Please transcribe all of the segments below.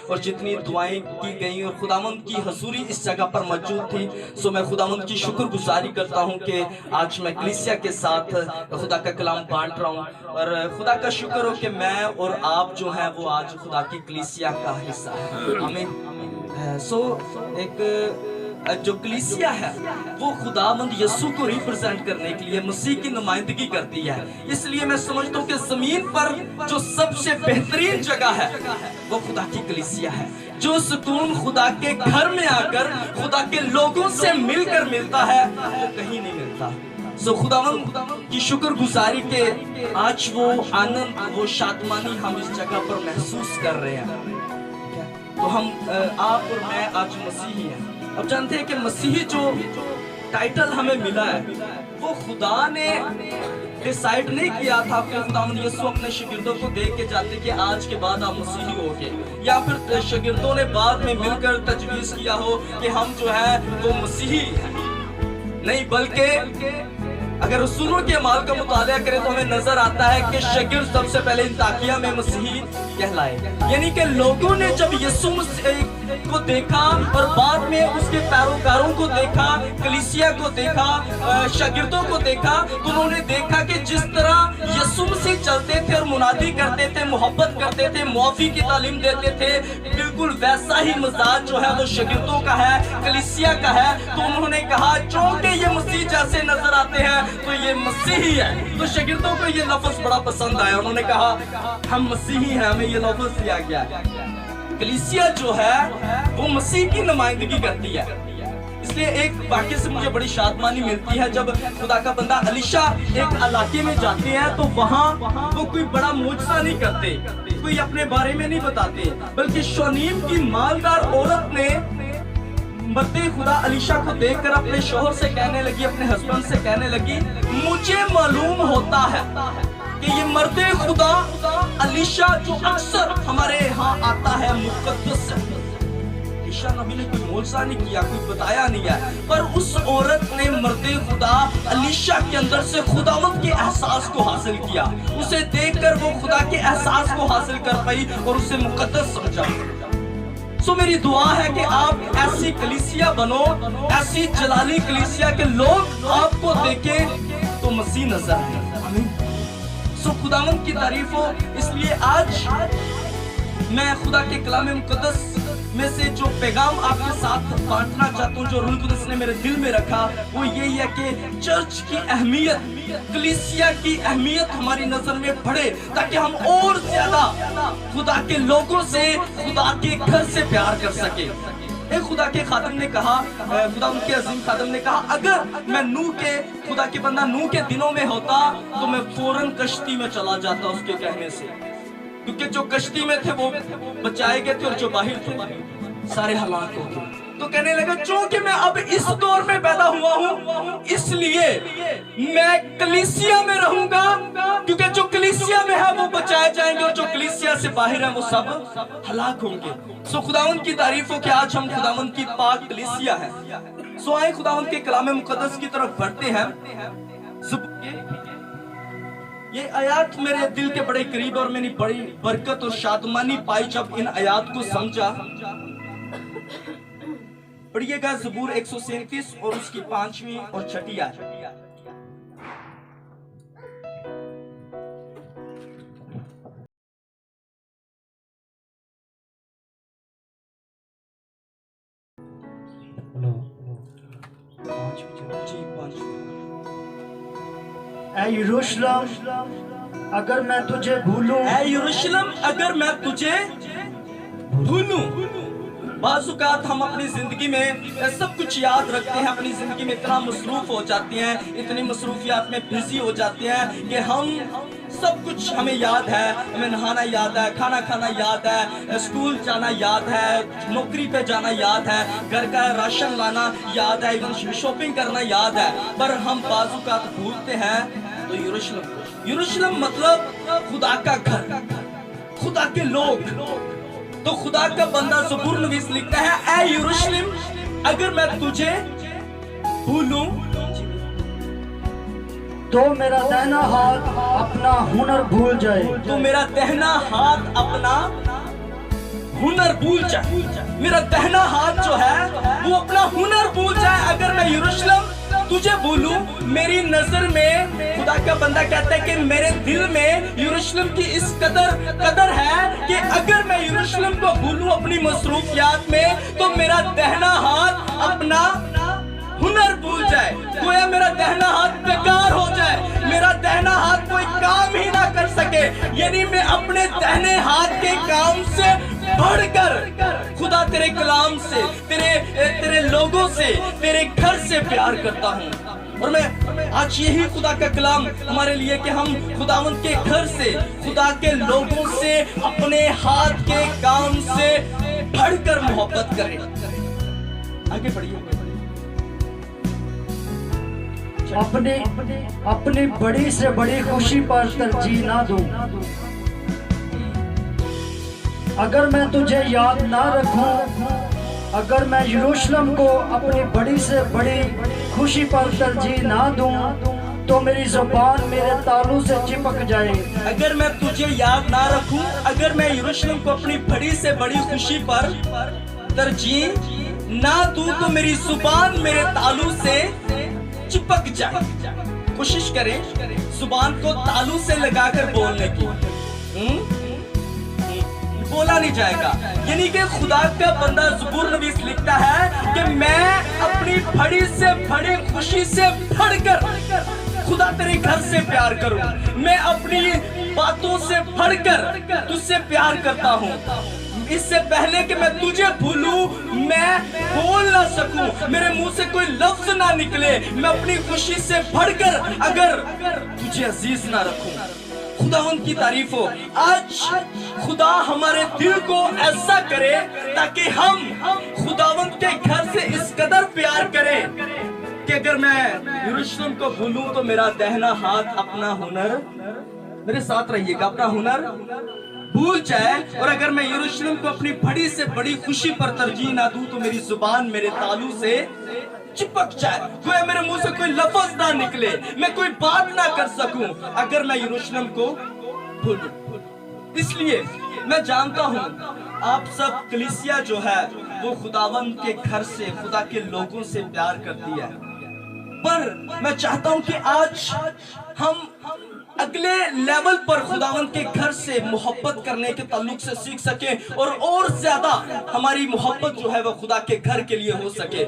اور جتنی دعائیں کی گئیں اور خداوند کی حضوری اس جگہ پر موجود تھی، سو میں خداوند کی شکر گزاری کرتا ہوں کہ آج میں کلیسیا کے ساتھ خدا کا کلام بانٹ رہا ہوں، اور خدا کا شکر ہو کہ میں اور آپ جو ہیں وہ آج خدا کی کلیسیا کا حصہ ہے۔ آمین۔ سو ایک جو کلیسیا ہے وہ خداوند یسوع کو ریپرزینٹ کرنے کے لیے مسیح کی نمائندگی کرتی ہے، اس لیے میں سمجھتا ہوں کہ زمین پر جو سب سے بہترین جگہ ہے وہ خدا کی کلیسیا ہے۔ جو سکون خدا کے گھر میں آ کر خدا کے لوگوں سے مل کر ملتا ہے وہ کہیں نہیں ملتا۔ سو خداوند کی شکر گزاری کے آج وہ آنند، وہ شادمانی ہم اس جگہ پر محسوس کر رہے ہیں۔ تو ہم آپ اور میں آج مسیحی ہیں۔ اب جانتے ہیں کہ مسیحی جو ٹائٹل ہمیں ملا ہے وہ خدا نے ڈیسائیڈ نہیں کیا تھا کہ خداوند یسوع اپنے شاگردوں کو دیکھ کے جاتے کہ آج کے بعد آپ مسیحی ہو گے، یا پھر شاگردوں نے بعد میں مل کر تجویز کیا ہو کہ ہم جو ہے وہ مسیحی ہیں۔ نہیں، بلکہ اگر رسولوں کے اعمال کا مطالعہ کریں تو ہمیں نظر آتا ہے کہ شاگرد سب سے پہلے انطاکیہ میں مسیحی کہلائے، یعنی کہ لوگوں نے جب یسوع مسیح کو دیکھا اور بعد میں اس کے پیروکاروں کو دیکھا، کلیسیا کو دیکھا، شاگردوں کو دیکھا، تو انہوں نے دیکھا کہ جس طرح یسوع مسیح چلتے تھے اور منادی کرتے تھے، محبت کرتے تھے، معافی کی تعلیم دیتے تھے، بالکل ویسا ہی مزاج جو ہے وہ شاگردوں کا ہے، کلیسیا کا ہے۔ تو انہوں نے کہا چونکہ یہ مسیح جیسے نظر آتے ہیں تو یہ مسیحی ہے۔ تو شاگردوں کو یہ لفظ بڑا پسند آیا، انہوں نے کہا ہم مسیحی ہیں، ہمیں یہ لفظ دیا گیا ہے۔ کلیسیا جو ہے وہ مسیح کی نمائندگی کرتی ہے، اس لیے ایک واقعے سے مجھے بڑی شادمانی ملتی ہے۔ جب خدا کا بندہ الیشا ایک علاقے میں جاتے ہیں تو وہاں وہ کوئی بڑا معجزہ نہیں کرتے، کوئی اپنے بارے میں نہیں بتاتے، بلکہ شونیم کی مالدار عورت نے مرد خدا الیشا کو دیکھ کر اپنے شوہر سے کہنے لگی، اپنے ہسبینڈ سے کہنے لگی، مجھے معلوم ہوتا ہے کہ یہ مرد خدا الیشا جو اکثر ہمارے ہاں آتا ہے مقدس ہے۔ الیشا نبی نے کوئی معجزہ نہیں کیا، کوئی بتایا نہیں ہے، پر اس عورت نے مرد خدا الیشا کے اندر سے خداوند کے احساس کو حاصل کیا، اسے دیکھ کر وہ خدا کے احساس کو حاصل کر پائی اور اسے مقدس سمجھا۔ سو میری دعا ہے کہ آپ ایسی کلیسیا بنو، ایسی جلالی کلیسیا کے لوگ آپ کو دیکھیں تو مسیح نظر آئے۔ آمین۔ سو خداوند کی تعریف ہو۔ اس لیے آج میں خدا کے کلام مقدس میں سے جو پیغام آپ کے ساتھ بانٹنا چاہتا ہوں، جو روح القدس نے میرے دل میں رکھا، وہ یہی ہے کہ چرچ کی اہمیت، کلیسیا کی اہمیت ہماری نظر میں بڑھے، تاکہ ہم اور زیادہ خدا کے لوگوں سے، خدا کے گھر سے پیار کر سکیں۔ ایک خدا کے خادم نے کہا، خدا ان کے عظیم خادم نے کہا، اگر میں خدا کے بندہ نوح کے دنوں میں ہوتا تو میں فوراً کشتی میں چلا جاتا اس کے کہنے سے، کیونکہ جو کشتی میں تھے وہ بچائے گئے تھے اور جو باہر تھے سارے ہلاک ہو گئے۔ تو کہنے لگا چونکہ میں اب اس دور میں پیدا ہوا ہوں اس لیے میں کلیسیا میں رہوں گا، کیونکہ جو کلیسیا میں ہے وہ بچائے جائیں گے اور جو کلیسیا سے باہر ہیں وہ سب ہلاک ہوں گے۔ سو خداوند کی تعریف ہو کہ آج ہم خداوند کی پاک کلیسیا ہیں۔ سو آئیں خداوند کے کلام مقدس کی طرف بڑھتے ہیں۔ یہ آیات میرے دل کے بڑے قریب اور میں نے بڑی برکت اور شادمانی پائی جب ان آیات کو سمجھا۔ پڑھیے گا زبور 137 اور اس کی 5ویں اور 6 آیت۔ اے یروشلم اگر میں تجھے بھولوں، اے یروشلم اگر میں تجھے بھولوں۔ بعض اوقات ہم اپنی زندگی میں سب کچھ یاد رکھتے ہیں، اپنی زندگی میں اتنا مصروف ہو جاتے ہیں، اتنی مصروفیات میں بزی ہو جاتے ہیں کہ ہم سب کچھ ہمیں یاد ہے، ہمیں نہانا یاد ہے، کھانا کھانا یاد ہے، اسکول جانا یاد ہے، نوکری پہ جانا یاد ہے، گھر کا راشن لانا یاد ہے، ایون شاپنگ کرنا یاد ہے، پر ہم بعض اوقات بھولتے ہیں۔ تو یروشلم مطلب خدا کا گھر، خدا کے لوگ۔ تو خدا کا بندہ زبور نویس لکھتا ہے، اے یروشلم اگر میں تجھے بھولوں تو میرا دہنا ہاتھ اپنا ہنر بھول جائے، تو میرا دہنا ہاتھ اپنا हुनर भूल जाए, मेरा दाहिना हाथ जो है वो अपना हुनर भूल जाए। अगर मैं यरूशलेम तुझे भूलूं, मेरी नजर में, खुदा का बंदा कहता है कि मेरे दिल में यरूशलेम की इस कदर है कि अगर मैं यरूशलेम को भूलूं अपनी मसरूफियात में, तो मेरा दाहिना हाथ अपना हुनर भूल जाए, गोया मेरा दाहिना हाथ बेकार हो जाए, मेरा दाहिना हाथ कोई काम ही ना कर सके। यानी मैं अपने दाहिने हाथ के काम से बढ़कर खुदा तेरे कलाम से, तेरे लोगों से, तेरे घर से प्यार करता हूँ। और मैं आज यही खुदा का कलाम हमारे लिए कि हम खुदावंद के घर से, खुदा के लोगों से, अपने हाथ के काम से बढ़कर मोहब्बत करें। आगे बढ़िए। अपनी बड़ी से बड़ी खुशी पर तरजीह ना दूं। अगर मैं तुझे याद ना रखूं, अगर मैं यरूशलेम को अपनी बड़ी से बड़ी खुशी पर तरजीह ना दूं, तो मेरी जुबान मेरे तालू से चिपक जाए। अगर मैं तुझे याद ना रखूं, अगर मैं यरूशलेम को अपनी बड़ी से बड़ी खुशी पर तरजीह ना दूं, तो मेरी जुबान मेरे तालू से चिपक जाए। कोशिश करें जुबान को तालू से लगाकर बोलने की, बोला नहीं जाएगा। यानी कि खुदा का बंदा ज़बूर नवीस लिखता है कि मैं अपनी बड़ी से बड़ी खुशी से बढ़कर खुदा तेरे घर से प्यार करूं, मैं अपनी बातों से बढ़कर तुझसे प्यार करता हूं। इससे पहले कि मैं तुझे भूलूं, मैं बोल ना सकूं, मेरे मुंह से कोई लफ्ज ना निकले, मैं अपनी खुशी से बढ़कर अगर तुझे अजीज ना रखूं। खुदावंद की तारीफ हो। आज खुदा हमारे दिल को ऐसा करे ताकि हम खुदावंद के घर से इस कदर प्यार करें कि अगर मैं यरूशलेम को भूलूं, तो मेरा दाहिना हाथ अपना हुनर, मेरे साथ रहिएगा, अपना हुनर भूल जाए। और अगर मैं यरूशलेम को अपनी बड़ी से बड़ी खुशी पर तरजीह ना दूं, तो मेरी जुबान मेरे तालू से चिपक जाए, कोई मेरे मुंह से कोई लफ्ज ना निकले, मैं कोई बात ना कर सकूं अगर मैं यरूशलेम को भूलूं। इसलिए मैं जानता हूं आप सब कलीसिया जो है वो खुदावंद के घर से, खुदा के लोगों से प्यार करती है, पर मैं चाहता हूं कि आज हम अगले लेवल पर खुदावंद के घर से मोहब्बत करने के ताल्लुक से सीख सके और ज्यादा हमारी मोहब्बत जो है वो खुदा के घर के लिए हो सके।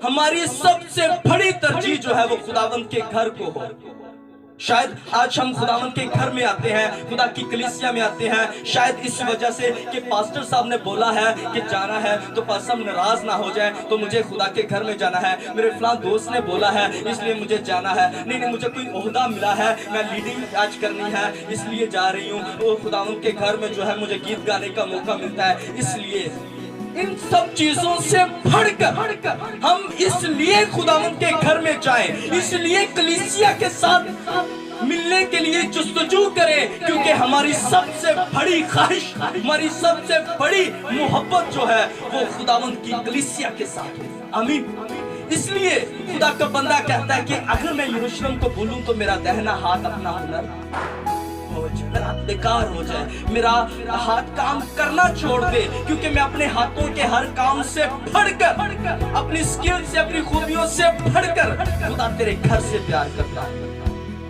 हमारी सबसे बड़ी तरजीह जो है वो खुदावंद के घर को हो। शायद आज हम खुदावंद के घर में आते हैं, खुदा की कलीसिया में आते हैं, शायद इस वजह से कि पास्टर साहब ने बोला है कि जाना है, तो पास्टर नाराज ना हो जाए, तो मुझे खुदा के घर में जाना है, मेरे फलां दोस्त ने बोला है इसलिए मुझे जाना है, नहीं मुझे कोई ओहदा मिला है, मैं लीडिंग आज करनी है इसलिए जा रही हूँ, वो खुदावंद के घर में जो है मुझे गीत गाने का मौका मिलता है। इसलिए इन सब चीजों से बढ़कर हम इसलिए खुदावंद के घर में जाएं, इसलिए कलीसिया के साथ मिलने के लिए जुस्तजू करें, क्योंकि हमारी सबसे बड़ी ख्वाहिश, हमारी सबसे बड़ी मोहब्बत जो है वो खुदावंद की कलीसिया के साथ है। आमीन। इसलिए खुदा का बंदा कहता है कि अगर मैं यरूशलेम को भूलूं, तो मेरा दाहिना हाथ अपना हुनर मेरा बेकार हो जाए, मेरा हाथ काम करना छोड़ दे, क्योंकि मैं अपने हाथों के हर काम से बढ़कर, अपनी स्किल से, अपनी खूबियों से बढ़कर खुदा तेरे घर से प्यार करता हूं।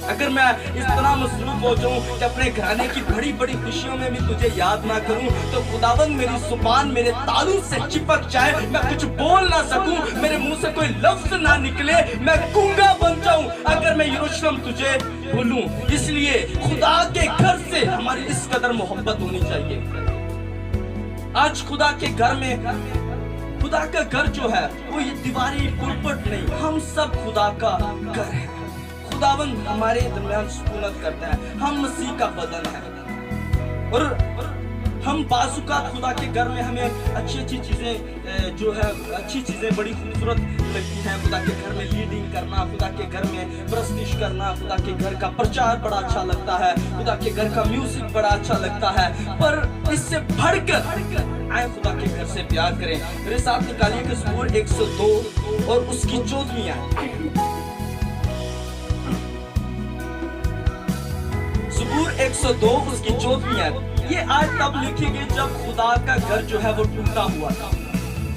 अगर मैं इस तरह मसरूफ हो जाऊं कि अपने घराने की बड़ी बड़ी खुशियों में भी तुझे याद ना करूं, तो खुदावंद मेरी जुबान मेरे तालू से चिपक जाए, मैं कुछ बोल ना सकूं, मेरे मुंह से कोई लफ्ज ना निकले, मैं गूंगा बन जाऊं अगर मैं यरूशलेम तुझे भूलूं। इसलिए खुदा के घर से हमारी इस कदर मोहब्बत होनी चाहिए। आज खुदा के घर में, खुदा का घर जो है वो ये दीवारी पुलपट नहीं, हम सब खुदा का घर है। खुदावंद हमारे दरमियान सुकूनत करता है, हम मसीह का बदन है, और हम बाज़-ओ-क़ात खुदा के घर में हमें अच्छी चीज़ें जो है, अच्छी चीज़ें बड़ी खूबसूरत लगती हैं। खुदा के घर में लीडिंग करना, खुदा के घर में प्रस्तुति करना, खुदा के घर का प्रचार बड़ा अच्छा लगता है, खुदा के घर का म्यूजिक बड़ा अच्छा लगता है, पर इससे बढ़कर आए खुदा के घर से प्यार करें। मेरे साथ निकालिए कि ज़बूर 102 और उसकी 14वीं आयत। ज़बूर 102 उसकी 14वीं आयत। ये आज तब लिखी गई जब खुदा का घर जो है वो टूटा हुआ था।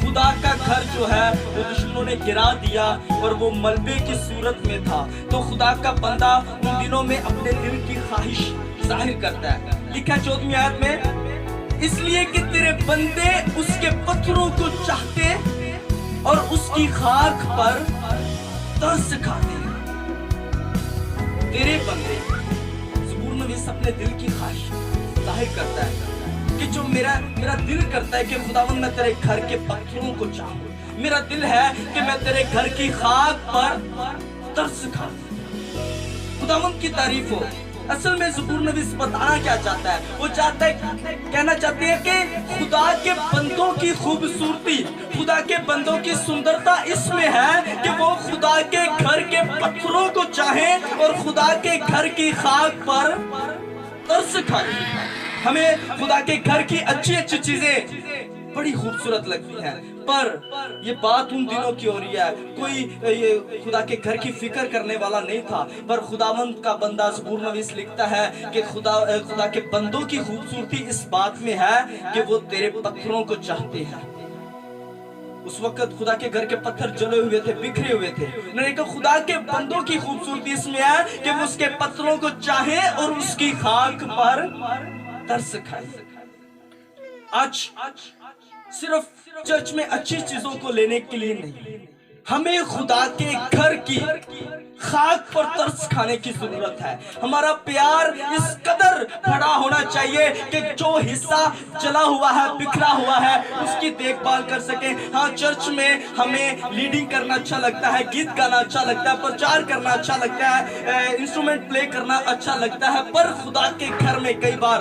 खुदा का घर जो है वो दुश्मनों ने गिरा दिया और वो मलबे की सूरत में था। तो खुदा का बंदा उन दिनों में अपने दिल की ख्वाहिश जाहिर करता है। लिखा 14वीं आयत में, इसलिए कि तेरे बंदे उसके पत्थरों को चाहते और उसकी खाक पर तरस खाते हैं। तेरे बंदे, ज़बूर नवीस अपने दिल की ख्वाहिश जाहिर करता है कि जो मेरा दिल करता है कि खुदावंद मैं तेरे घर के पत्थरों को चाहूं। मेरा दिल है कि मैं तेरे घर की खाक पर तरस खाऊं। खुदावंद की तारीफ हो। असल में ज़बूर नवीस बताना क्या चाहता है? वो चाहता है, कहना चाहते हैं कि खुदा के बंदों की खूबसूरती, खुदा के बंदों की सुंदरता इसमें है कि वो खुदा के घर के पत्थरों को चाहें और खुदा के घर की खाक पर तरस खाएं। हमें खुदा के घर की अच्छी अच्छी चीजें बड़ी खूबसूरत लगती हैं, पर ये बात उन दिनों की हो रही है। कोई ये खुदा के घर की फिक्र करने वाला नहीं था, पर खुदावंद का बंदा ज़बूर नवीस लिखता है कि खुदा के बंदों की खूबसूरती इस बात में है कि वो तेरे पत्थरों को चाहते हैं। उस वक्त खुदा के घर के पत्थर जले हुए थे, बिखरे हुए थे। उन्होंने कहा खुदा के बंदों की खूबसूरती इसमें है कि वो उसके पत्थरों को चाहे और उसकी खाक पर तरस खाए। आज सिर्फ चर्च में अच्छी चीजों को लेने के लिए नहीं, हमें खुदा के घर की खाक पर तरस खाने की जरूरत है। हमारा प्यार इस कदर बड़ा होना चाहिए कि जो हिस्सा जला हुआ है, बिखरा हुआ है, उसकी देखभाल कर सके। हाँ, चर्च में हमें लीडिंग करना अच्छा लगता है, गीत गाना अच्छा लगता है, प्रचार करना अच्छा लगता है, इंस्ट्रूमेंट प्ले करना अच्छा लगता है, पर खुदा के घर में कई बार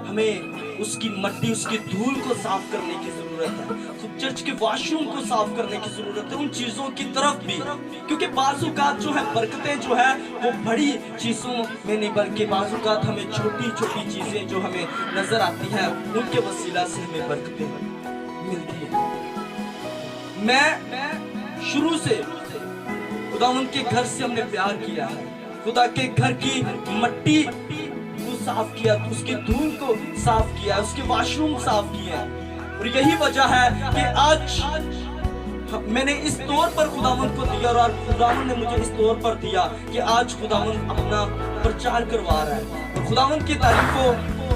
हमें उसकी मट्टी, उसकी धूल को साफ करने की जरूरत है। चर्च के वॉशरूम को साफ करने की जरूरत है, उन चीजों की तरफ भी, क्योंकि बाज़-औक़ात जो है बरकतें जो है वो बड़ी चीजों में नहीं, बल्कि बाज़-औक़ात हमें छोटी छोटी चीजें जो हमें नजर आती हैं उनके वसीला से हमें बरकतें मिलती हैं। मैं शुरू से खुदावंद के घर से हमने प्यार किया है, खुदा के घर की मट्टी को साफ किया, उसकी धूल को साफ किया, उसके वॉशरूम साफ किए। और यही वजह है कि आज मैंने इस तौर पर खुदावंद को दिया और खुदावंद ने मुझे इस तौर पर दिया कि आज खुदावंद अपना प्रचार करवा रहा है और खुदावंद की तारीफ हो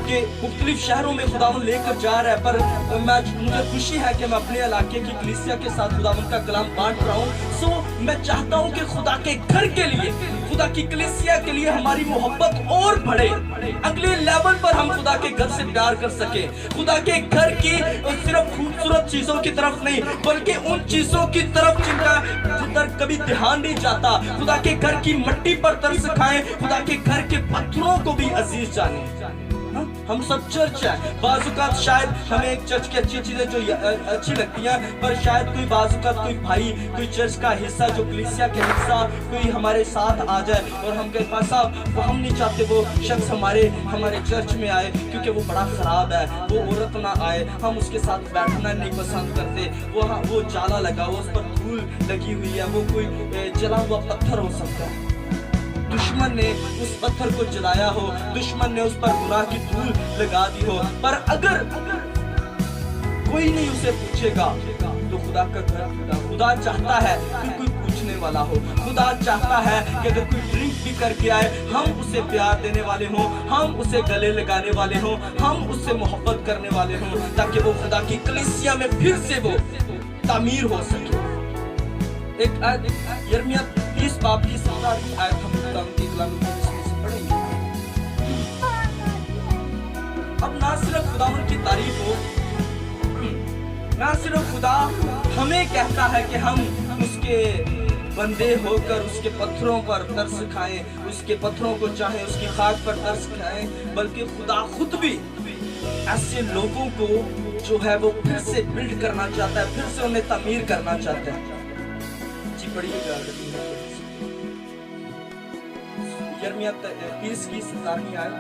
कि मुख्तलिफ शहरों में खुदावंद लेकर जा रहा है। पर मुझे खुशी है कि मैं अपने इलाके की कलीसिया के साथ खुदावंद का कलाम बांट रहा हूँ। सो मैं चाहता हूँ कि खुदा के घर के लिए, खुदा की कलीसिया के लिए हमारी मोहब्बत और बढ़े, अगले लेवल पर हम खुदा के घर से प्यार कर सके। खुदा के घर की सिर्फ खूबसूरत चीजों की तरफ नहीं, बल्कि उन चीजों की तरफ जिनका कभी ध्यान नहीं जाता। खुदा के घर की मट्टी पर तरस खाएं, खुदा के घर के पत्थरों को भी अजीज जाने। हम सब चर्च है, बाज़-औक़ात शायद हमें एक चर्च की अच्छी चीजें जो अच्छी लगती हैं, पर शायद कोई बाज़-औक़ात कोई भाई, कोई चर्च का हिस्सा, जो कलीसिया के हिस्सा कोई हमारे साथ आ जाए और हम कहें पास साहब वो हम नहीं चाहते वो शख्स हमारे चर्च में आए क्योंकि वो बड़ा खराब है, वो औरत ना आए, हम उसके साथ बैठना नहीं पसंद करते, वो जाला लगा हुआ, उस पर धूल लगी हुई है, वो कोई जला हुआ पत्थर हो सकता है। दुश्मन ने उस पत्थर को जलाया हो, दुश्मन ने उस पर गुनाह की धूल लगा दी हो, पर अगर कोई नहीं उसे पूछेगा तो खुदा का घर, खुदा चाहता है कि कोई पूछने वाला हो। खुदा चाहता है कि अगर कोई ड्रिंक भी करके आए, हम उसे प्यार देने वाले हों, हम उसे गले लगाने वाले हों, हम उससे मोहब्बत करने वाले हों, ताकि वो खुदा की कलीसिया में फिर से वो तामीर हो सके। एक यिर्मयाह 30 बाब की 17वीं आयत हम खुदावंद के कलाम में पढ़ेंगे। अब ना सिर्फ खुदावंद की तारीफ हो, ना सिर्फ खुदा हमें कहता है कि हम उसके बंदे होकर उसके पत्थरों पर तरस खाएं, उसके पत्थरों को चाहें, उसकी खाक पर तरस खाएं, बल्कि खुदा खुद भी ऐसे लोगों को जो है वो फिर से बिल्ड करना चाहता है, फिर से उन्हें तामीर करना चाहता है। पढ़िएगा यिर्मयाह 30 की 17वीं आयत।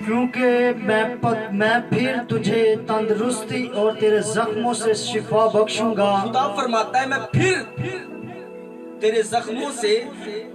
क्योंकि मैं फिर तुझे तंदुरुस्ती और तेरे जख्मों से शिफा बख्शूंगा। खुदा फरमाता है मैं फिर तेरे जख्मों से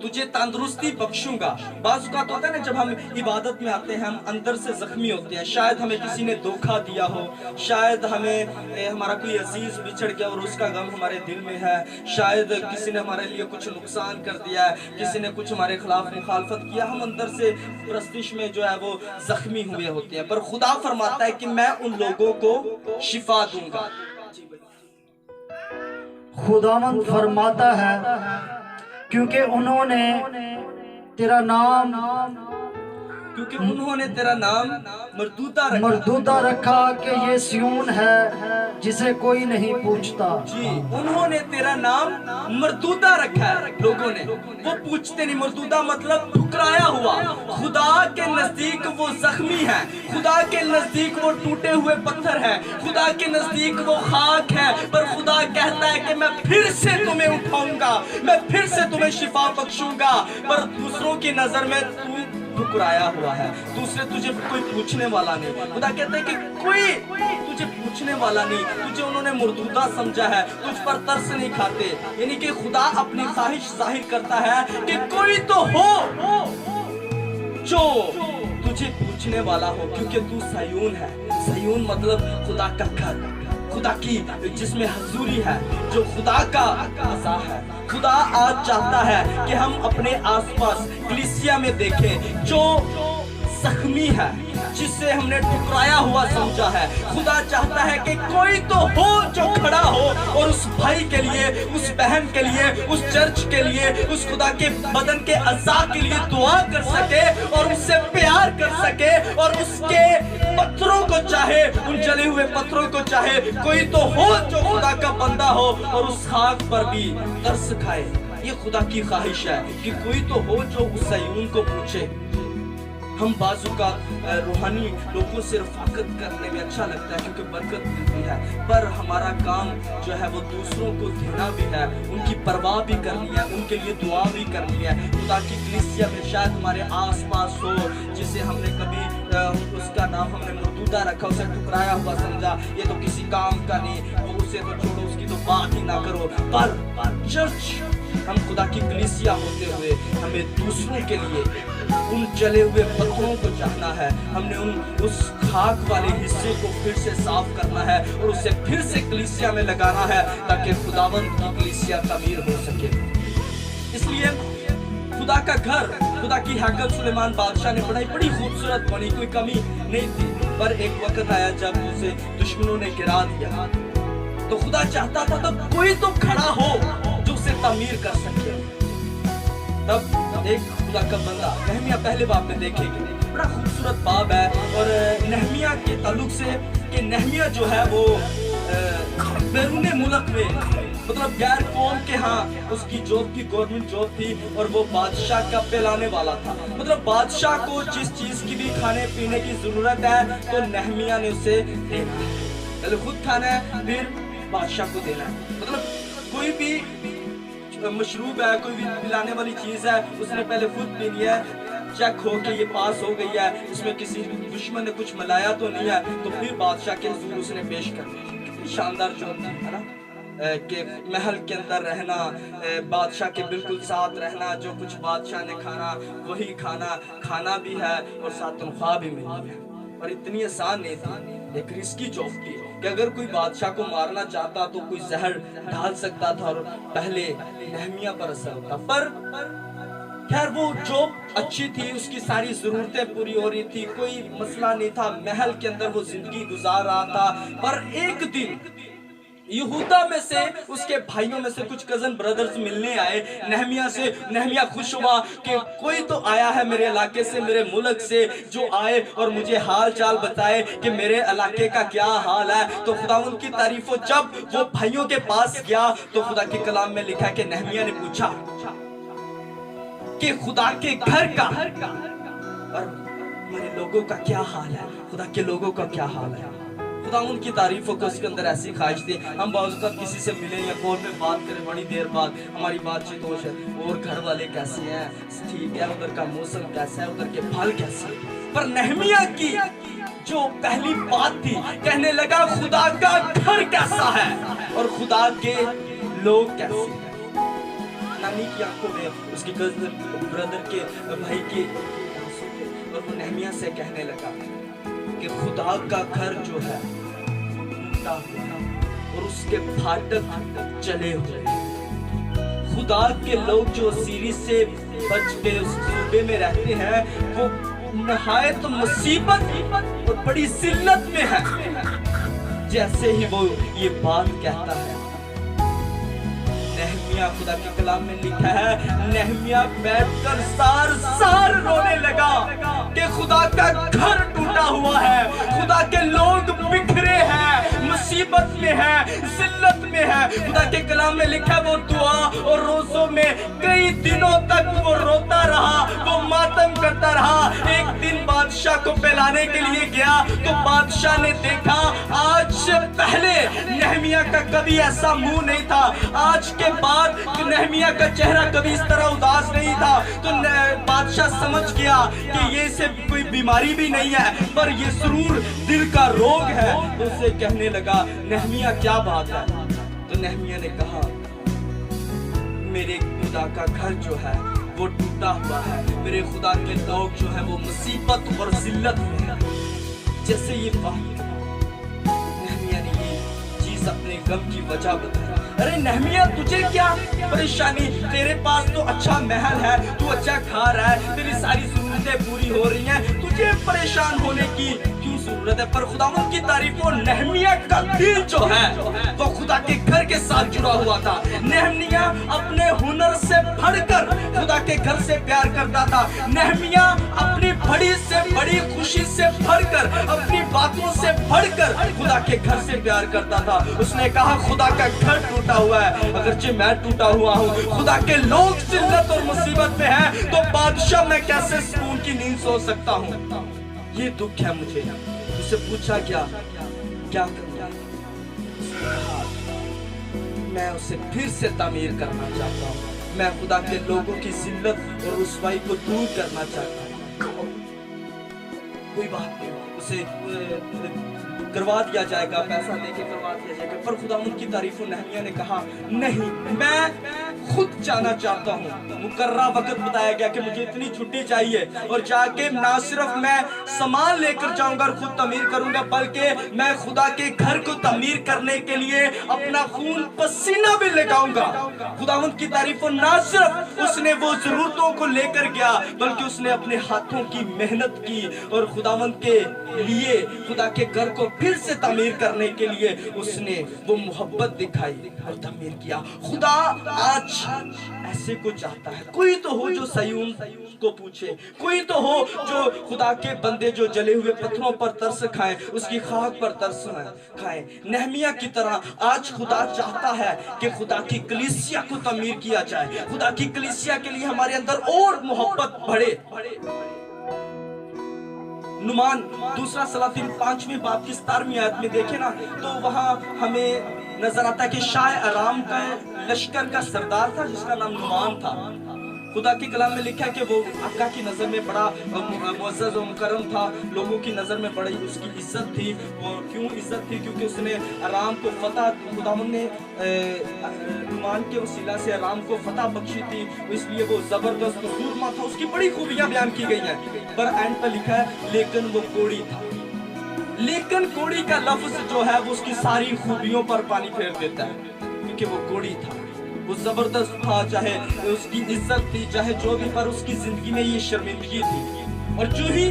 तुझे तंदुरुस्ती बख्शूंगा। बाज़ औक़ात होता है ना, जब हम इबादत में आते हैं हम अंदर से जख्मी होते हैं, शायद हमें किसी ने धोखा दिया हो, शायद हमें हमारा कोई अजीज बिछड़ गया और उसका गम हमारे दिल में है, शायद किसी ने हमारे लिए कुछ नुकसान कर दिया है, किसी ने कुछ हमारे खिलाफ मुखालफत किया, हम अंदर से प्रस्तिश में जो है वो जख्मी हुए होते हैं। पर खुदा फरमाता है कि मैं उन लोगों को शिफा दूंगा। खुदावंद फरमाता है क्योंकि उन्होंने तेरा नाम मरदूदा रखा कि ये सियोन है जिसे कोई नहीं पूछता। जी, उन्होंने तेरा नाम मरदूदा रखा है, लोगों ने, वो पूछते नहीं। मरदूदा मतलब ठुकराया हुआ। खुदा के नजदीक वो जख्मी है, खुदा के नजदीक वो टूटे हुए पत्थर है, खुदा के नजदीक वो खाक है, पर खुदा कहता है कि मैं फिर से तुम्हें उठाऊंगा, मैं फिर से तुम्हें शिफा बख्शूंगा। पर दूसरों की नजर में तू ठुकराया हुआ है, दूसरे तुझे कोई पूछने वाला नहीं। खुदा कहता है कि कोई तुझे पूछने वाला नहीं, तुझे उन्होंने मरदूदा समझा है, तुझ पर तरस नहीं खाते। यानी कि खुदा अपनी ख्वाहिश जाहिर करता है कि कोई तो हो जो तुझे पूछने वाला हो, क्योंकि तू सयून है। सयून मतलब खुदा का घर, खुदा की जिसमें हजूरी है, जो खुदा का मज़ा है। खुदा आज चाहता है कि हम अपने आसपास कलीसिया में देखें जो जख्मी है, जिससे हमने ठुकराया हुआ समझा है। खुदा चाहता है कि कोई तो हो जो खड़ा हो और उस भाई के लिए, उस बहन के लिए, उस चर्च के लिए, उस खुदा के बदन के अज़ा के लिए दुआ कर सके और उससे प्यार कर सके और उसके पत्थरों को चाहे, उन जले हुए पत्थरों को चाहे। कोई तो हो जो खुदा का बंदा हो और उस खाक पर भी तरस खाए। ये खुदा की ख्वाहिश है कि कोई तो हो जो उस सयून को पूछे। हम बाजू का रूहानी लोगों से रफ़ाकत करने में अच्छा लगता है क्योंकि बरकत मिलती है, पर हमारा काम जो है वो दूसरों को देना भी है, उनकी परवाह भी करनी है, उनके लिए दुआ भी करनी है। खुदा की कलीसिया में शायद हमारे आसपास हो जिसे हमने कभी उसका नाम हमने मरदूदा रखा, उसे ठुकराया हुआ समझा, ये तो किसी काम का नहीं, वो उसे तो छोड़ो, उसकी तो बात ही ना करो। पर चर्च, हम खुदा की कलीसिया होते हुए हमें दूसरों के लिए उन जले हुए पत्थरों को चाहना है। हमने उस खाक वाले हिस्से को फिर से साफ करना है और उसे फिर से कलीसिया में लगाना है ताकि खुदावंद की कलीसिया तामीर हो सके। इसलिए खुदा का घर, खुदा की हैकल सुलेमान बादशाह ने बनाई, बड़ी खूबसूरत बनी, कोई कमी नहीं थी। पर एक वक्त आया जब उसे दुश्मनों ने गिरा दिया, तो खुदा चाहता था तब कोई तो खड़ा हो जो उसे तामीर कर सके। तब एक खुदा का बंदा नहमिया पहले बाब में देखेंगे, बड़ा खूबसूरत बाब है। और नहमिया के ताल्लुक से कि नहमिया जो है वो बैरून मुल्क में, मतलब गैर कौम के यहाँ उसकी जॉब थी, गवर्नमेंट जॉब थी, और वो बादशाह का पिलाने वाला था। मतलब बादशाह को जिस चीज की भी खाने पीने की जरूरत है तो नहमिया ने उसे देना है, पहले खुद खाना है फिर बादशाह को देना है। मतलब कोई भी मशरूब है, कोई भी पिलाने वाली चीज है, उसने पहले खुद पी लिया है, चेक हो के ये पास हो गई है, इसमें किसी दुश्मन ने कुछ मिलाया तो नहीं है, तो फिर बादशाह के हुजूर उसने पेश कर दिया। कितनी शानदार जॉब थी, है ना, कि महल के अंदर रहना, बादशाह के बिल्कुल साथ रहना, जो कुछ बादशाह ने खाना वही खाना भी है और साथ तनख्वाह भी मिली है। और इतनी आसान नहीं थी, एक रिस्की जॉब थी कि अगर कोई बादशाह को मारना चाहता तो कोई जहर डाल सकता था और पहले नहमिया पर असर होता। पर खैर वो जॉब अच्छी थी, उसकी सारी जरूरतें पूरी हो रही थी, कोई मसला नहीं था, महल के अंदर वो जिंदगी गुजार रहा था। पर एक दिन यहूदा में से उसके भाइयों में से कुछ कजन ब्रदर्स मिलने आए नहमिया से। नहमिया खुश हुआ कि कोई तो आया है मेरे इलाके से, मेरे मुल्क से, जो आए और मुझे हाल चाल बताए कि मेरे इलाके का क्या हाल है। तो खुदावंद की तारीफ हो। जब वो भाइयों के पास गया तो खुदा के कलाम में लिखा कि नहमिया ने पूछा कि खुदा के घर का और मेरे लोगों का क्या हाल है, खुदा के लोगों का क्या हाल है। खुदा उनकी तारीफों को उसके अंदर ऐसी ख्वाहिश थी। हम बाज़ किसी से मिले या कॉल पे बात करें, बड़ी देर बाद हमारी बातचीत हो जाए, और घर वाले कैसे हैं, ठीक है, उधर का मौसम कैसा है, उधर के फल कैसे हैं। पर नहमिया की जो पहली बात थी, कहने लगा खुदा का घर कैसा है और खुदा के लोग कैसे हैं। हनानी की आंखों में उसके ब्रदर के भाई के आंसू थे, और वो नहमिया से कहने लगा कि खुदा का घर जो है टूटा हुआ और उसके फाटक जले हुए। खुदा के लोग जो सीरी से बच के उस सूबे में रहते हैं वो नहायत मुसीबत और बड़ी जिल्लत में है। जैसे ही वो ये बात कहता है, नहमिया, खुदा के कलाम में लिखा है, नहमिया बैठकर सार रोने लगा कि खुदा का घर टूटा हुआ है, खुदा के लोग बिखरे हैं, मुसीबत में है, जिल्लत में है। खुदा के कलाम में लिखा है वो दुआ और रोज़ों में कई दिनों तक वो रोता रहा, वो मातम करता रहा। एक दिन बादशाह को पिलाने के लिए गया तो बादशाह ने देखा आज से पहले नहमिया का कभी ऐसा मुंह नहीं था, आज के बाद नहमिया का चेहरा कभी इस तरह उदास नहीं था। तो बादशाह समझ गया कि ये से कोई बीमारी भी नहीं है पर ये सुरूर दिल का रोग है। तो उसे कहने लगा, नहमिया क्या बात है? तो नहमिया ने कहा, मेरे खुदा का घर जो है वो टूटा हुआ है, मेरे खुदा के लोग जो है वो मुसीबत और जिल्लत में है। जैसे ये बात नहमिया ने ये चीज अपने गम की वजह बताई। अरे नहमिया, तुझे क्या परेशानी? तेरे पास तो अच्छा महल है, तू अच्छा खा रहा है, तेरी सारी जरूरतें पूरी हो रही हैं, तुझे परेशान होने की क्यों जरूरत है? पर खुदावंद की तारीफ हो, नहमिया का दिल जो है वो खुदा के घर के साथ जुड़ा हुआ था। नहमिया अपने हुनर से बढ़कर खुदा के घर से प्यार करता था। नहमिया अपनी बड़ी से बड़ी खुशी से बढ़कर, अपनी बातों से बढ़कर खुदा के घर से प्यार करता था। उसने कहा, खुदा का घर टूटा हुआ है, अगरचे मैं टूटा हुआ हूँ, खुदा के लोग जिल्लत और मुसीबत में हैं, तो बादशाह मैं कैसे सुकून की नींद सो सकता हूँ? ये दुख है मुझे। उससे पूछा, क्या करूँ? मैं उसे फिर से तामीर करना चाहता हूँ, मैं खुदा के लोगों की जिल्लत और रुसवाई को दूर करना चाहता हूँ। कोई बात नहीं, उसे करवा दिया जाएगा, पैसा देके करवा दिया जाएगा। पर खुदावंद की तारीफ नहमिया ने कहा, नहीं, मैं खुद जाना चाहता हूँ। मुकर्रा वक्त बताया गया कि मुझे इतनी छुट्टी चाहिए और जाके ना सिर्फ मैं सामान लेकर जाऊंगा और खुद तमीर करूंगा, बल्कि मैं खुदा के घर को तमीर करने के लिए अपना खून पसीना भी लगाऊंगा। खुदावंद की तारीफ, ना सिर्फ उसने वो जरूरतों को लेकर गया बल्कि उसने अपने हाथों की मेहनत की और खुदावंद के लिए खुदा के घर को फिर से तामीर करने के लिए उसने वो मोहब्बत दिखाई और तामीर किया। खुदा आज ऐसे को चाहता है। कोई तो हो जो सयून को पूछे, कोई तो हो जो खुदा के बंदे जो जले हुए पत्थरों पर तरस खाएं, उसकी खाक पर तरस खाएं। नहमिया की तरह आज खुदा चाहता है कि खुदा की कलीसिया को तामीर किया जाए, खुदा की कलीसिया के लिए हमारे अंदर और मोहब्बत बढ़े। नुमान दूसरा सलातीन 5वीं बाब की 17वीं आयत में देखें ना, तो वहां हमें नजर आता है कि शाह आराम का लश्कर का सरदार था जिसका नाम नुमान था। खुदा की कलाम में लिखा है कि वो आका की नज़र में बड़ा मुअज़्ज़ज़ और मुकर्रम था, लोगों की नज़र में बड़ी उसकी इज्जत थी। वो क्यों इज्जत थी? क्योंकि उसने आराम को फतह, खुदावंद ने नुमान के वसीला से आराम को फतह बख्शी थी, इसलिए वो ज़बरदस्त सूरमा था। उसकी बड़ी खूबियाँ बयान की गई हैं, पर एंड पर लिखा है लेकिन वो कोड़ी था। लेकिन कोड़ी का लफ्ज़ जो है वो उसकी सारी खूबियों पर पानी फेर देता है, क्योंकि वो कोड़ी था, वो जबरदस्त था, चाहे उसकी इज्जत थी, चाहे जो भी, पर उसकी जिंदगी में ये शर्मिंदगी थी। और जो ही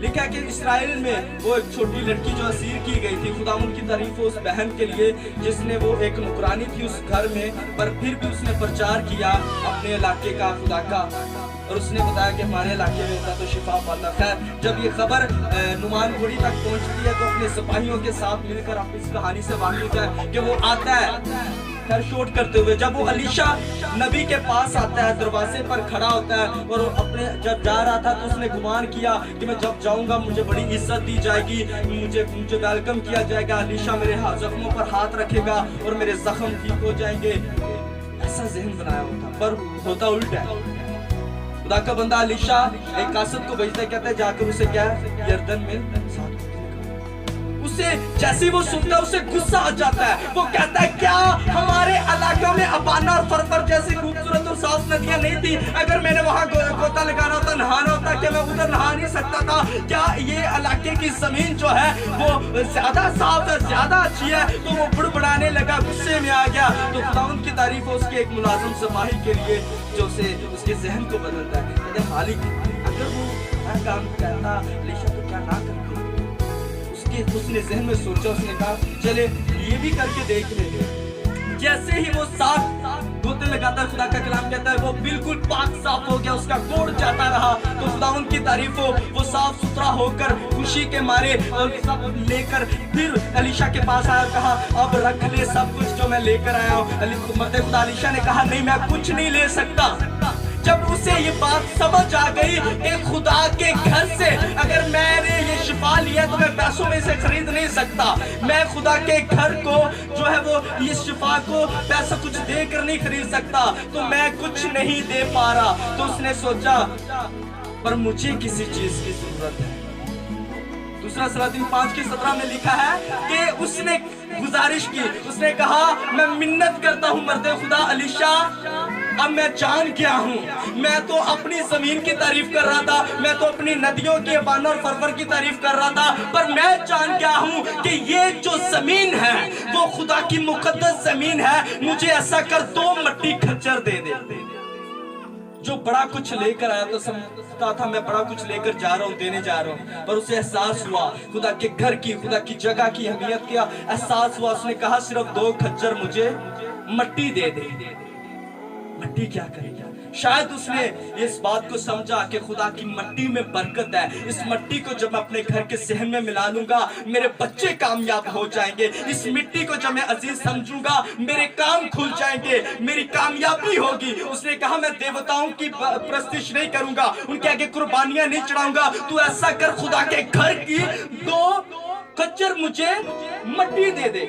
लिखा कि इस्राएल में वो एक छोटी लड़की जो असीर की गई थी, खुदावंद की तारीफ हो उस बहन के लिए जिसने वो एक नुकरानी थी उस घर में, पर फिर भी उसने प्रचार किया अपने इलाके का खुदा का, और उसने बताया कि हमारे इलाके में होता तो शिफा पाता। खैर जब ये खबर नुमान घोड़ी तक पहुंचती है तो अपने सिपाहियों के साथ मिलकर आप इस कहानी से वाकिफ है कि वो आता है खैर शोट करते हुए। जब वो अलीशा नबी के पास आता है, दरवाजे पर खड़ा होता है और अपने जब जा रहा था तो उसने गुमान किया कि मैं जब जाऊंगा मुझे बड़ी इज्जत दी जाएगी, मुझे वेलकम किया जाएगा, अलीशा मेरे जख्मों पर हाथ रखेगा और मेरे जख्म ठीक हो जाएंगे। ऐसा जहन बनाया होता, पर होता उल्टा है। खुदा का बंदा अलीशा एक कासद को भेजता है, कहता है जाकर उसे क्या यर्दन में उसे जैसे वो सुनता है उसे गुस्सा आ जाता है। वो कहता है क्या हमारे इलाके جگہ میں ابانا اور فرفر جیسی خوبصورت اور صاف ندیاں نہیں تھی؟ اگر میں نے وہاں گوتا لگانا ہوتا، نہانا ہوتا، کیا میں ادھر نہا نہیں سکتا تھا؟ کیا یہ علاقے کی زمین جو ہے وہ زیادہ صاف ہے، زیادہ اچھی ہے؟ تو وہ بڑبڑانے لگا، غصے میں آ گیا۔ تو خداوند کی تعریف ہو اس کے ایک ملازم سپاہی کے لیے جو اسے اس کے ذہن کو بدلتا ہے۔ کہتے ہیں مالک اگر وہ ہر کام کہتا الیشا تو کیا نہ کرتا؟ اس نے ذہن میں سوچا، اس نے کہا چلے یہ بھی کر کے دیکھ لیتے۔ جیسے ہی وہ ساتھ گوتے لگاتا ہے، خدا کا کلام کہتا ہے وہ بالکل پاک صاف ہو گیا، اس کا کوڑ جاتا رہا۔ تو خداوند کی تعریف ہو، وہ صاف ستھرا ہو کر خوشی کے مارے اور سب لے کر پھر الیشا کے پاس آیا، کہا اب رکھ لے سب کچھ جو میں لے کر آیا ہوں۔ مرد خدا الیشا نے کہا نہیں، میں کچھ نہیں لے سکتا۔ جب اسے یہ بات سمجھ آ گئی کہ خدا کے گھر سے اگر میں نے یہ شفا لیا تو میں پیسوں میں اسے خرید نہیں سکتا، میں خدا کے گھر کو جو ہے وہ اس شفا کو پیسہ کچھ دے کر نہیں خرید سکتا، تو میں کچھ نہیں دے پا رہا۔ تو اس نے سوچا پر مجھے کسی چیز کی ضرورت ہے۔ دوسرا سلاطین 5:17 میں لکھا ہے کہ اس نے گزارش کی، اس نے کہا میں منت کرتا ہوں مرد خدا الیشا، اب میں جان گیا ہوں، میں تو اپنی زمین کی تعریف کر رہا تھا، میں تو اپنی ندیوں کی ابانا اور فرفر کی تعریف کر رہا تھا، پر میں جان گیا ہوں کہ یہ جو زمین ہے وہ خدا کی مقدس زمین ہے، مجھے ایسا کر 2 مٹی کھچر دے دے۔ جو بڑا کچھ لے کر آیا تو سمجھتا تھا میں بڑا کچھ لے کر جا رہا ہوں، دینے جا رہا ہوں، پر اسے احساس ہوا خدا کے گھر کی، خدا کی جگہ کی اہمیت کیا احساس ہوا۔ اس نے کہا صرف 2 کھچر مجھے مٹی دے دے۔ مٹی کیا کرے گا؟ شاید اس نے اس بات کو سمجھا کہ خدا کی مٹی میں برکت ہے، اس مٹی کو جب میں اپنے گھر کے صحن میں ملا لوں گا میرے بچے کامیاب ہو جائیں گے، اس مٹی کو جب میں عزیز سمجھوں گا میرے کام کھل جائیں گے، میری کامیابی ہوگی۔ اس نے کہا میں دیوتاؤں کی پرستش نہیں کروں گا، ان کے آگے قربانیاں نہیں چڑھاؤں گا، تو ایسا کر خدا کے گھر کی 2 کچر مجھے مٹی دے دے۔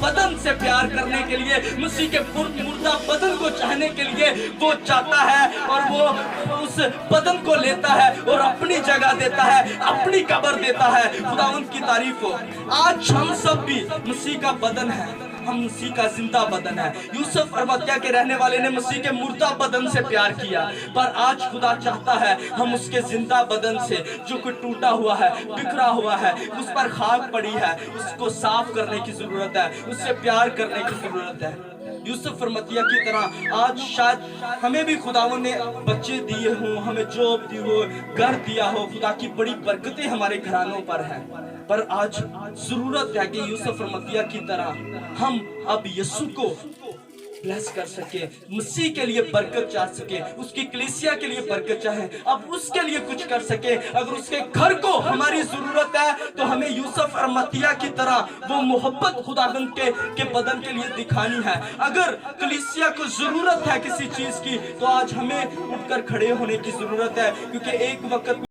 बदन से प्यार करने के लिए, मसीह के मुर्दा बदन को चाहने के लिए वो चाहता है और वो उस बदन को लेता है और अपनी जगह देता है, अपनी कब्र देता है। खुदावंद की तारीफ हो। आज हम सब भी मसीह का बदन है, हम मसीह का जिंदा बदन है। यूसुफ अरमतिया के रहने वाले ने मसीह के मुर्दा बदन से प्यार किया, पर आज खुदा चाहता है हम उसके जिंदा बदन से, जो कि टूटा हुआ है, बिखरा हुआ है, उस पर खाक पड़ी है, उसको साफ करने की जरूरत है, उससे प्यार करने की जरूरत है। यूसुफ अरमतिया की तरह आज शायद हमें भी खुदावंद ने बच्चे दिए हों, हमें जॉब दी हो, घर दिया हो, खुदा की बड़ी बरकतें हमारे घरानों पर हैं, पर आज जरूरत है कि यूसुफ अरमतिया की तरह हम अब यीशु को ब्लेस कर सके, मसीह के लिए बरकत चाह सके, उसकी कलीसिया के लिए बरकत चाहे, अब उसके लिए कुछ कर सके। अगर उसके घर को हमारी जरूरत है तो हमें यूसुफ अरमतिया की तरह वो मोहब्बत खुदाबंद के बदन के लिए दिखानी है। अगर कलीसिया को जरूरत है किसी चीज की तो आज हमें उठकर खड़े होने की जरूरत है, क्योंकि एक वक्त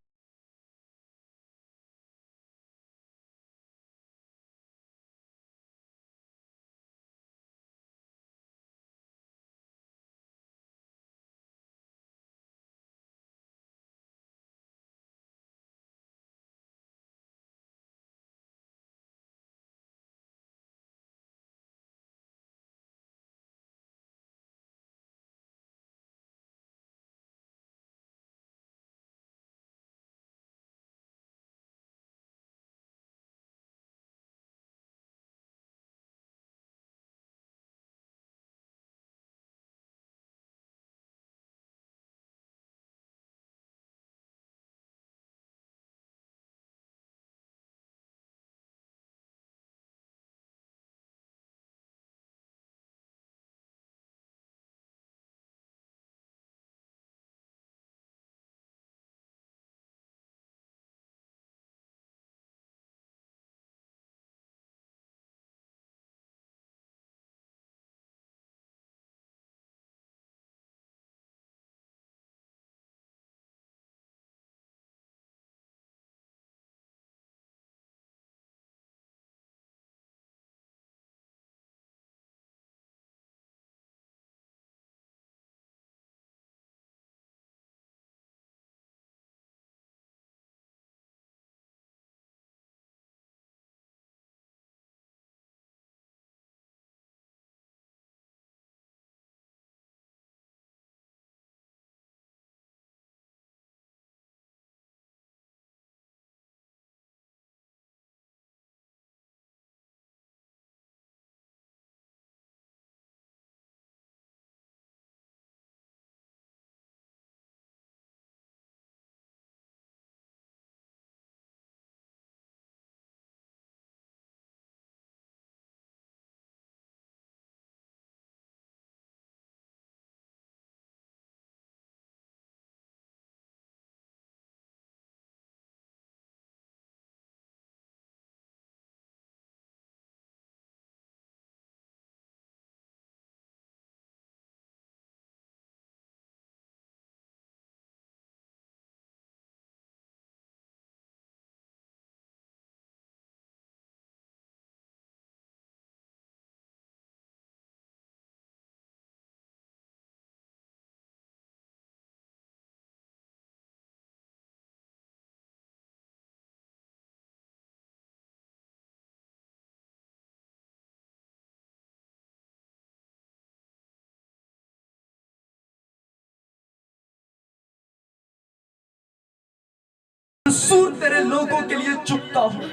सूर तेरे लोगों के लिए चुकता हूँ।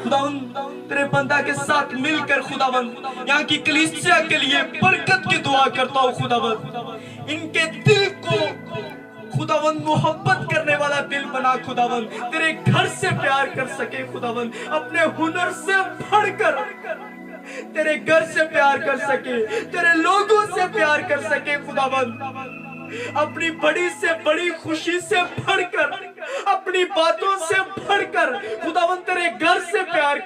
खुदावंद तेरे बंदा के साथ मिलकर खुदावंद यहाँ की कलीसिया के लिए बरकत की दुआ करता हूँ। खुदावंद इनके दिल को खुदावंद मोहब्बत करने वाला दिल बना। खुदावंद तेरे घर से प्यार कर सके। खुदावंद अपने हुनर से बढ़कर तेरे घर से प्यार कर सके, तेरे लोगों से प्यार कर सके। खुदावंद अपनी बड़ी से बड़ी खुशी से बढ़कर, अपनी बातों से बढ़कर खुदावंद तेरे घर से प्यार कर